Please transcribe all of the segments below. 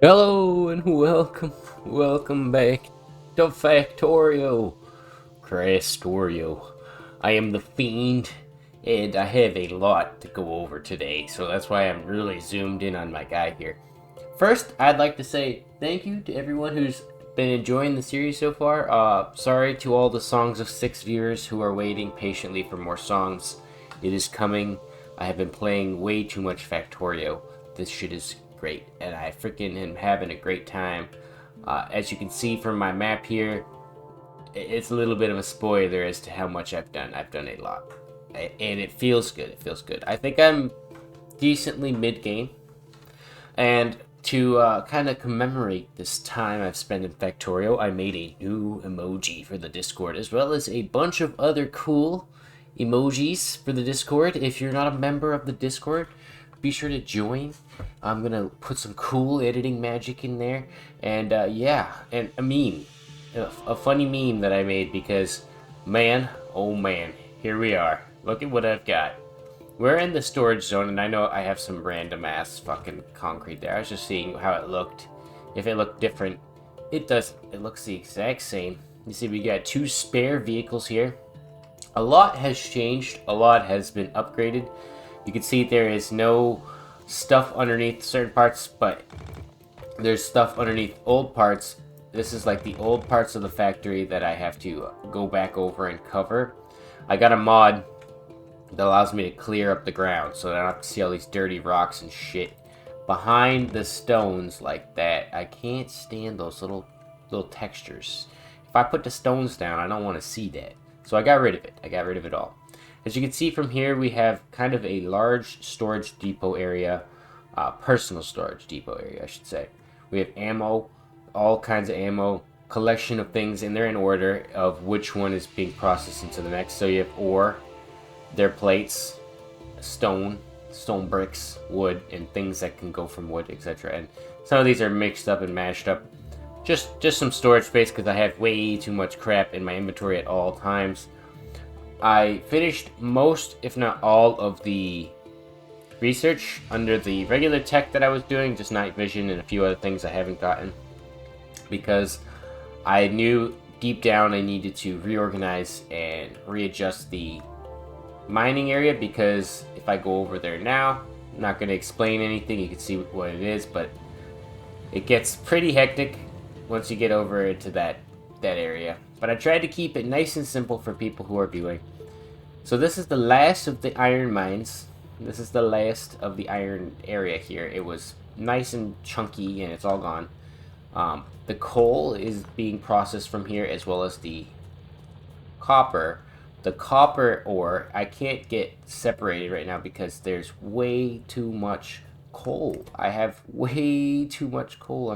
Hello and welcome back to Factorio, Krastorio. I am the Fiend, and I have a lot to go over today, so that's why I'm really zoomed in on my guy here. First, I'd like to say thank you to everyone who's been enjoying the series so far. Sorry to all the Songs of Six viewers who are waiting patiently for more songs. It is coming. I have been playing way too much Factorio. This shit is great, and I freaking am having a great time. As you can see from my map here, it's a little bit of a spoiler as to how much I've done. I've done a lot, and it feels good. It feels good. I think I'm decently mid-game, and to kind of commemorate this time I've spent in Factorio, I made a new emoji for the Discord, as well as a bunch of other cool emojis for the Discord. If you're not a member of the Discord, be sure to join. I'm going to put some cool editing magic in there. And yeah, and a meme. A funny meme that I made because, man, oh man, here we are. Look at what I've got. We're in the storage zone, and I know I have some random ass fucking concrete there. I was just seeing how it looked. If it looked different. It doesn't. It looks the exact same. You see, we got 2 spare vehicles here. A lot has changed. A lot has been upgraded. You can see there is no stuff underneath certain parts, but there's stuff underneath old parts. This is like the old parts of the factory that I have to go back over and cover. I got a mod that allows me to clear up the ground so that I don't have to see all these dirty rocks and shit behind the stones like that. I can't stand those little textures. If I put the stones down, I don't want to see that. So I got rid of it. I got rid of it all. As you can see from here, we have kind of a large storage depot area, personal storage depot area, I should say. We have ammo, all kinds of ammo, collection of things, and they're in order of which one is being processed into the next. So you have ore, their plates, stone bricks, wood, and things that can go from wood, etc. And some of these are mixed up and mashed up. Just some storage space because I have way too much crap in my inventory at all times. I finished most, if not all, of the research under the regular tech that I was doing, just night vision and a few other things I haven't gotten, because I knew deep down I needed to reorganize and readjust the mining area, because if I go over there now, I'm not going to explain anything, you can see what it is, but it gets pretty hectic once you get over into that area. But I tried to keep it nice and simple for people who are viewing. So this is the last of the iron mines. This is the last of the iron area here. It was nice and chunky and it's all gone. The coal is being processed from here, as well as the copper. The copper ore I can't get separated right now because there's way too much coal. I have way too much coal.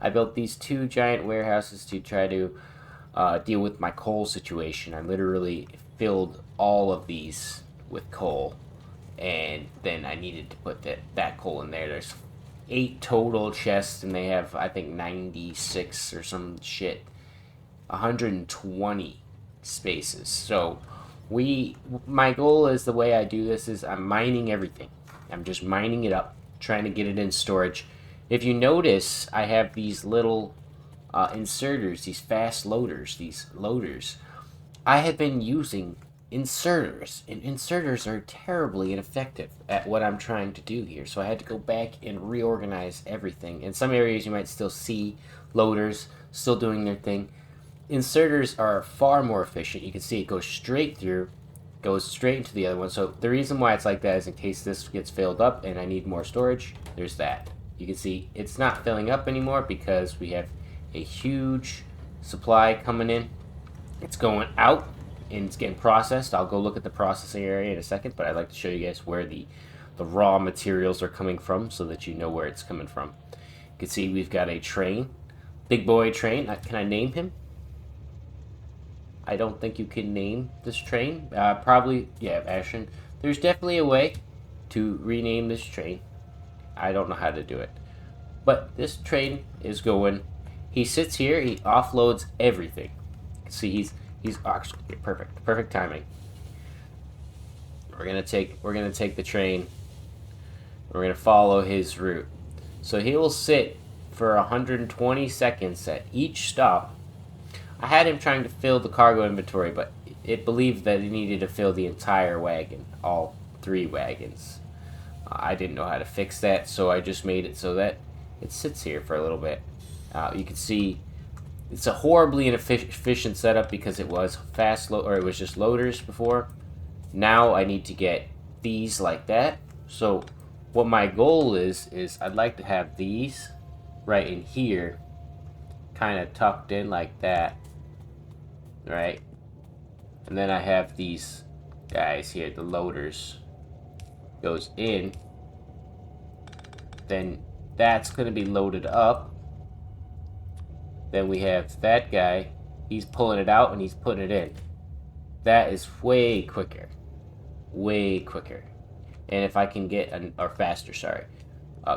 I built these 2 giant warehouses to try to deal with my coal situation. I literally filled all of these with coal, and then I needed to put that coal in there. There's 8 total chests, and they have, I think, 96 or some shit, 120 spaces. So my goal is, the way I do this is I'm mining everything. I'm just mining it up, trying to get it in storage. If you notice, I have these little inserters, these fast loaders, these loaders. I have been using inserters, and inserters are terribly ineffective at what I'm trying to do here. So I had to go back and reorganize everything. In some areas you might still see loaders still doing their thing. Inserters are far more efficient. You can see it goes straight through, goes straight into the other one. So the reason why it's like that is in case this gets filled up and I need more storage, there's that. You can see it's not filling up anymore because we have a huge supply coming in. It's going out and it's getting processed. I'll go look at the processing area in a second, but I'd like to show you guys where the raw materials are coming from so that you know where it's coming from. You can see we've got a train, big boy train. Can I name him? I don't think you can name this train. Probably, yeah, Ashton. There's definitely a way to rename this train. I don't know how to do it. But this train is going. He sits here, he offloads everything. See, he's actually perfect timing. We're gonna take the train We're going to follow his route. So he will sit for 120 seconds at each stop. I had him trying to fill the cargo inventory, but it believed that it needed to fill the entire wagon, all 3 wagons. I didn't know how to fix that, so I just made it so that it sits here for a little bit. You can see it's a horribly inefficient setup because it was it was just loaders before. Now I need to get these like that. So what my goal is I'd like to have these right in here, kind of tucked in like that, right? And then I have these guys here, the loaders, goes in. Then that's going to be loaded up. Then we have that guy. He's pulling it out and he's putting it in. That is way quicker. Way quicker. And if I can get, or faster, sorry.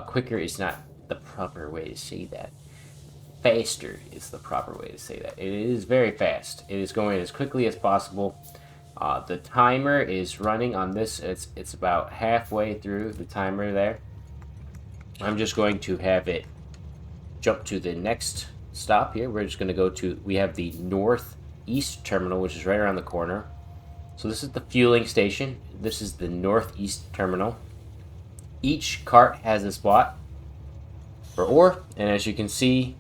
Quicker is not the proper way to say that. Faster is the proper way to say that. It is very fast. It is going as quickly as possible. The timer is running on this. It's about halfway through the timer there. I'm just going to have it jump to the next stop here. We're just going to go to, we have the northeast terminal, which is right around the corner. So this is the fueling station. This is the northeast terminal. Each cart has a spot for ore, and as you can see,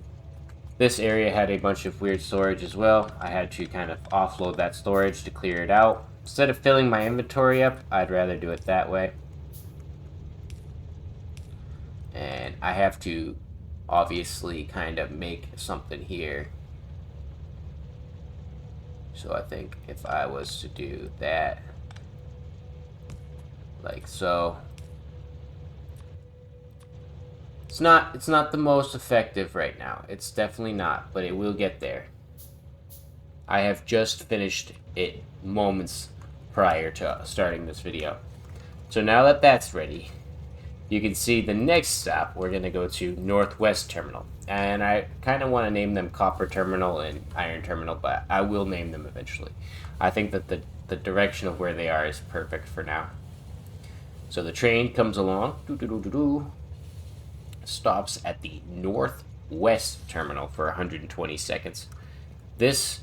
this area had a bunch of weird storage as well. I had to kind of offload that storage to clear it out. Instead of filling my inventory up, I'd rather do it that way. And I have to obviously kind of make something here. So I think if I was to do that, like so, it's not the most effective right now. It's definitely not, but it will get there. I have just finished it moments prior to starting this video. So now that that's ready, you can see the next stop, we're going to go to Northwest Terminal. And I kind of want to name them Copper Terminal and Iron Terminal, but I will name them eventually. I think that the direction of where they are is perfect for now. So the train comes along, stops at the Northwest Terminal for 120 seconds. This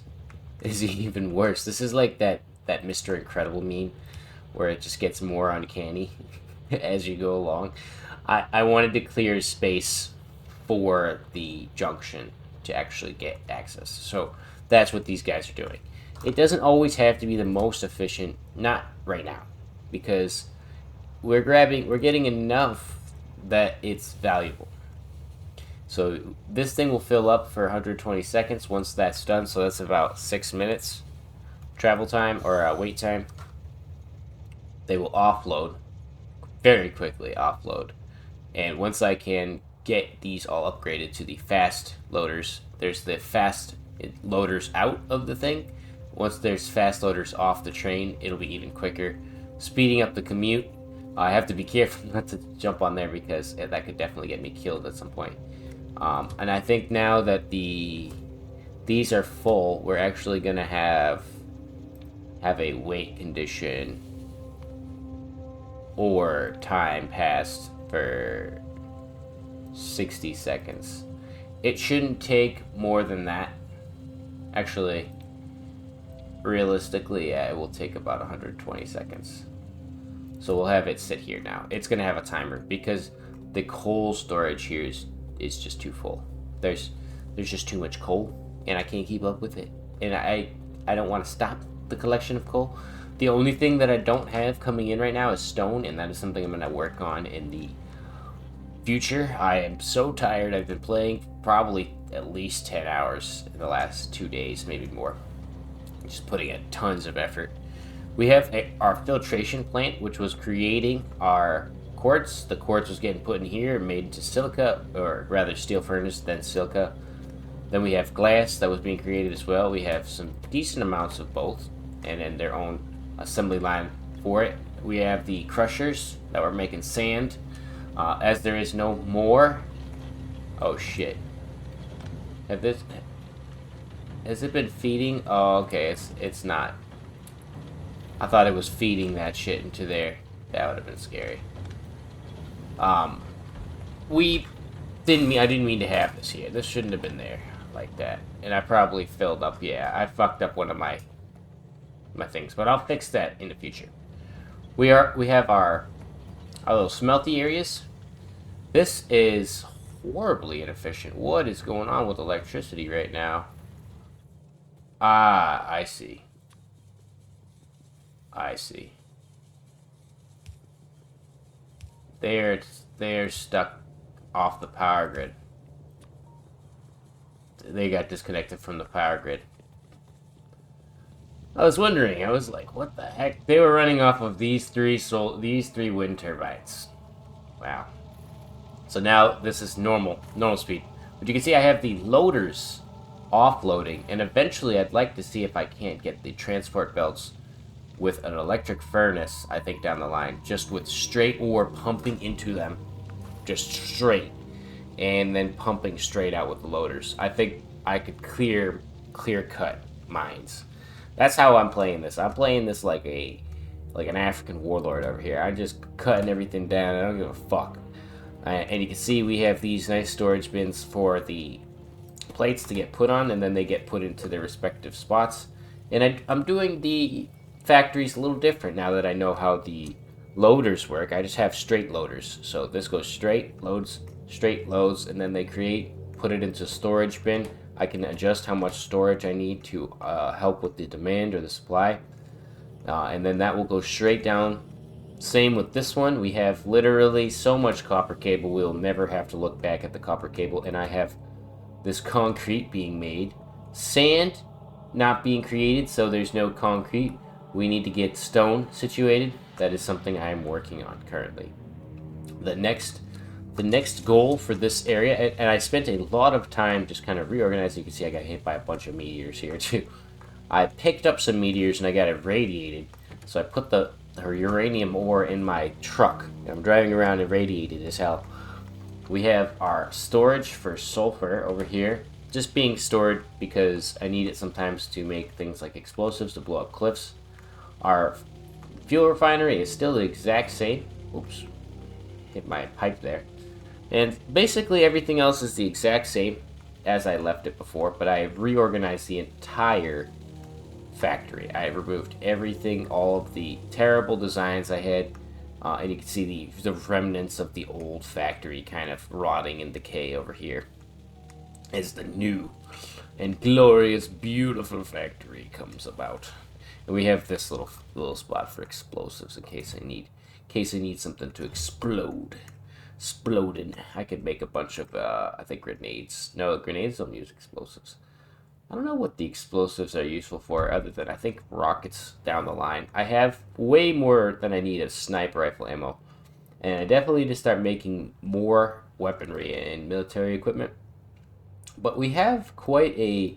is even worse. This is like that Mr. Incredible meme where it just gets more uncanny as you go along. I wanted to clear space for the junction to actually get access. So that's what these guys are doing. It doesn't always have to be the most efficient, not right now, because we're getting enough that it's valuable. So this thing will fill up for 120 seconds once that's done, so that's about 6 minutes travel time or wait time. They will offload very quickly, and once I can get these all upgraded to the fast loaders, there's the fast loaders out of the thing. Once there's fast loaders off the train, it'll be even quicker, speeding up the commute. I have to be careful not to jump on there because that could definitely get me killed at some point. And I think now that these are full, we're actually gonna have a wait condition or time passed for 60 seconds. It shouldn't take more than that. Actually, realistically, yeah, it will take about 120 seconds. So we'll have it sit here now. It's gonna have a timer because the coal storage here is just too full. There's just too much coal, and I can't keep up with it. And I don't want to stop the collection of coal. The only thing that I don't have coming in right now is stone, and that is something I'm gonna work on in the future. I am so tired. I've been playing probably at least 10 hours in the last 2 days, maybe more. Just putting in tons of effort. We have our filtration plant, which was creating our quartz. The quartz was getting put in here and made into silica, or rather steel furnace, then silica. Then we have glass that was being created as well. We have some decent amounts of both, and then their own assembly line for it. We have the crushers that were making sand. As there is no more... Oh shit. Has it been feeding? Oh, okay, it's not. I thought it was feeding that shit into there. That would have been scary. We I didn't mean to have this here. This shouldn't have been there like that. And I probably filled up. Yeah, I fucked up one of my things, but I'll fix that in the future. We have our little smelty areas. This is horribly inefficient. What is going on with electricity right now? Ah, I see. I see. They're they're stuck off the power grid. They got disconnected from the power grid. I was wondering. I was like, what the heck? They were running off of these three wind turbines. Wow. So now this is normal speed. But you can see I have the loaders offloading, and eventually I'd like to see if I can't get the transport belts with an electric furnace, I think, down the line, just with straight ore pumping into them, just straight, and then pumping straight out with the loaders. I think I could clear cut mines. That's how I'm playing this. I'm playing this like an African warlord over here. I'm just cutting everything down. I don't give a fuck. And you can see we have these nice storage bins for the plates to get put on, and then they get put into their respective spots. And I'm doing the factories a little different now that I know how the loaders work. I just have straight loaders. So this goes straight, loads, and then they put it into storage bin. I can adjust how much storage I need to help with the demand or the supply. And then that will go straight down. Same with this one. We have literally so much copper cable, we'll never have to look back at the copper cable. And I have this concrete being made. Sand not being created, so there's no concrete. We need to get stone situated. That is something I am working on currently. The next goal for this area, and I spent a lot of time just kind of reorganizing. You can see I got hit by a bunch of meteors here too. I picked up some meteors and I got irradiated. So I put the uranium ore in my truck. I'm driving around irradiated as hell. We have our storage for sulfur over here, just being stored because I need it sometimes to make things like explosives to blow up cliffs. Our fuel refinery is still the exact same. Oops, hit my pipe there. And basically everything else is the exact same as I left it before, but I have reorganized the entire factory. I removed everything, all of the terrible designs I had, and you can see the remnants of the old factory kind of rotting in decay over here as the new and glorious, beautiful factory comes about. And we have this little spot for explosives in case I need something to explode. Exploding. I could make a bunch of I think grenades. No, grenades don't use explosives. I don't know what the explosives are useful for other than I think rockets down the line. I have way more than I need of sniper rifle ammo. And I definitely need to start making more weaponry and military equipment. But we have quite a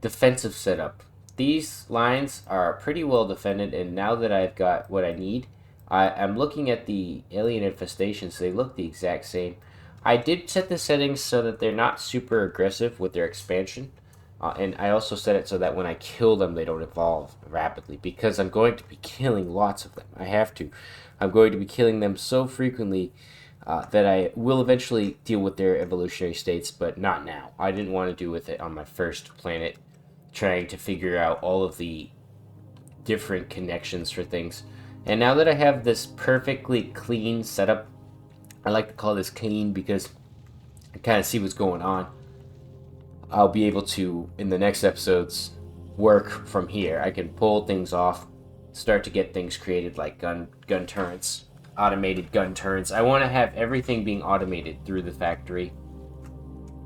defensive setup. These lines are pretty well defended, and now that I've got what I need, I'm looking at the alien infestations. They look the exact same. I did set the settings so that they're not super aggressive with their expansion. And I also set it so that when I kill them, they don't evolve rapidly, because I'm going to be killing lots of them. I have to. I'm going to be killing them so frequently that I will eventually deal with their evolutionary states, but not now. I didn't want to do with it on my first planet, trying to figure out all of the different connections for things. And now that I have this perfectly clean setup, I like to call this clean because I kind of see what's going on. I'll be able to, in the next episodes, work from here. I can pull things off, start to get things created like gun turrets, automated gun turrets. I want to have everything being automated through the factory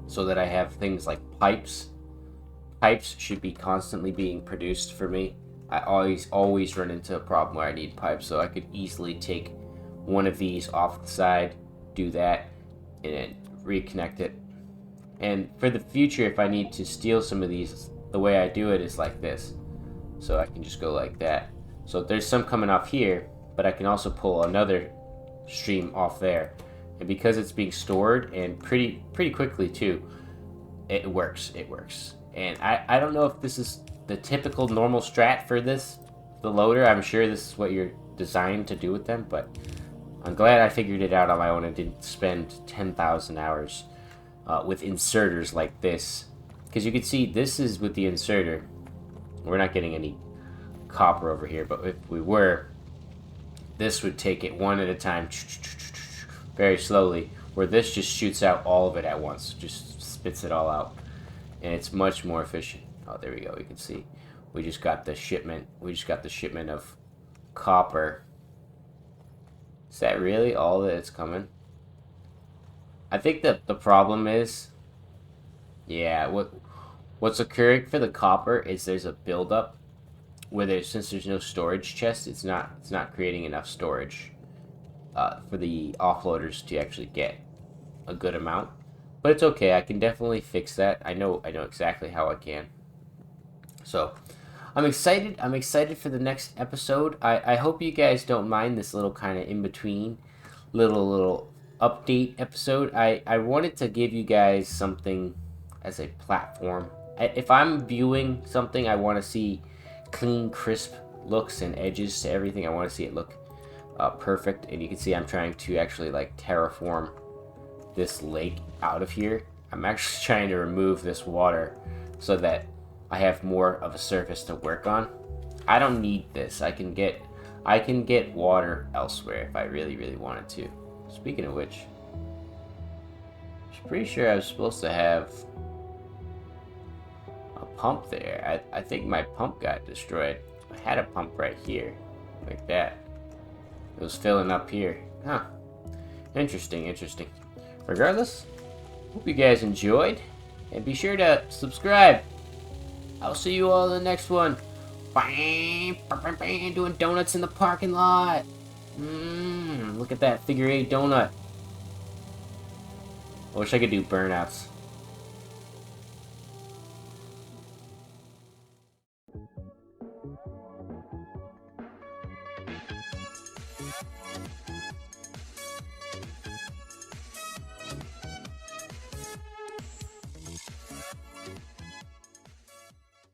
so that I have things like pipes. Pipes should be constantly being produced for me. I always run into a problem where I need pipes, so I could easily take one of these off the side, do that, and then reconnect it. And for the future, if I need to steal some of these, the way I do it is like this. So I can just go like that. So there's some coming off here, but I can also pull another stream off there. And because it's being stored, and pretty quickly too, it works. And I don't know if this is the typical normal strat for the loader. I'm sure this is what you're designed to do with them, but I'm glad I figured it out on my own and didn't spend 10,000 hours with inserters like this. Because you can see this is with the inserter. We're not getting any copper over here, but if we were, this would take it one at a time, very slowly, where this just shoots out all of it at once, just spits it all out, and it's much more efficient. Oh, there we go. You can see we just got the shipment. We just got the shipment of copper. Is that really all that it's coming? I think that the problem is, yeah, what's occurring for the copper is there's a buildup where since there's no storage chest, it's not creating enough storage for the offloaders to actually get a good amount. But it's okay. I can definitely fix that. I know exactly how I can. So I'm excited. I'm excited for the next episode. I hope you guys don't mind this little kind of in between little update episode. I wanted to give you guys something as a platform. If I'm viewing something, I want to see clean, crisp looks and edges to everything. I want to see it look perfect. And you can see I'm trying to actually like terraform this lake out of here. I'm actually trying to remove this water so that I have more of a surface to work on. I don't need this. I can get water elsewhere if I really wanted to. Speaking of which, I'm pretty sure I was supposed to have a pump there. I think my pump got destroyed. I had a pump right here, like that. It was filling up here. Huh. Interesting. Regardless, hope you guys enjoyed, and be sure to subscribe. I'll see you all in the next one. Doing donuts in the parking lot. Look at that figure 8 donut. I wish I could do burnouts.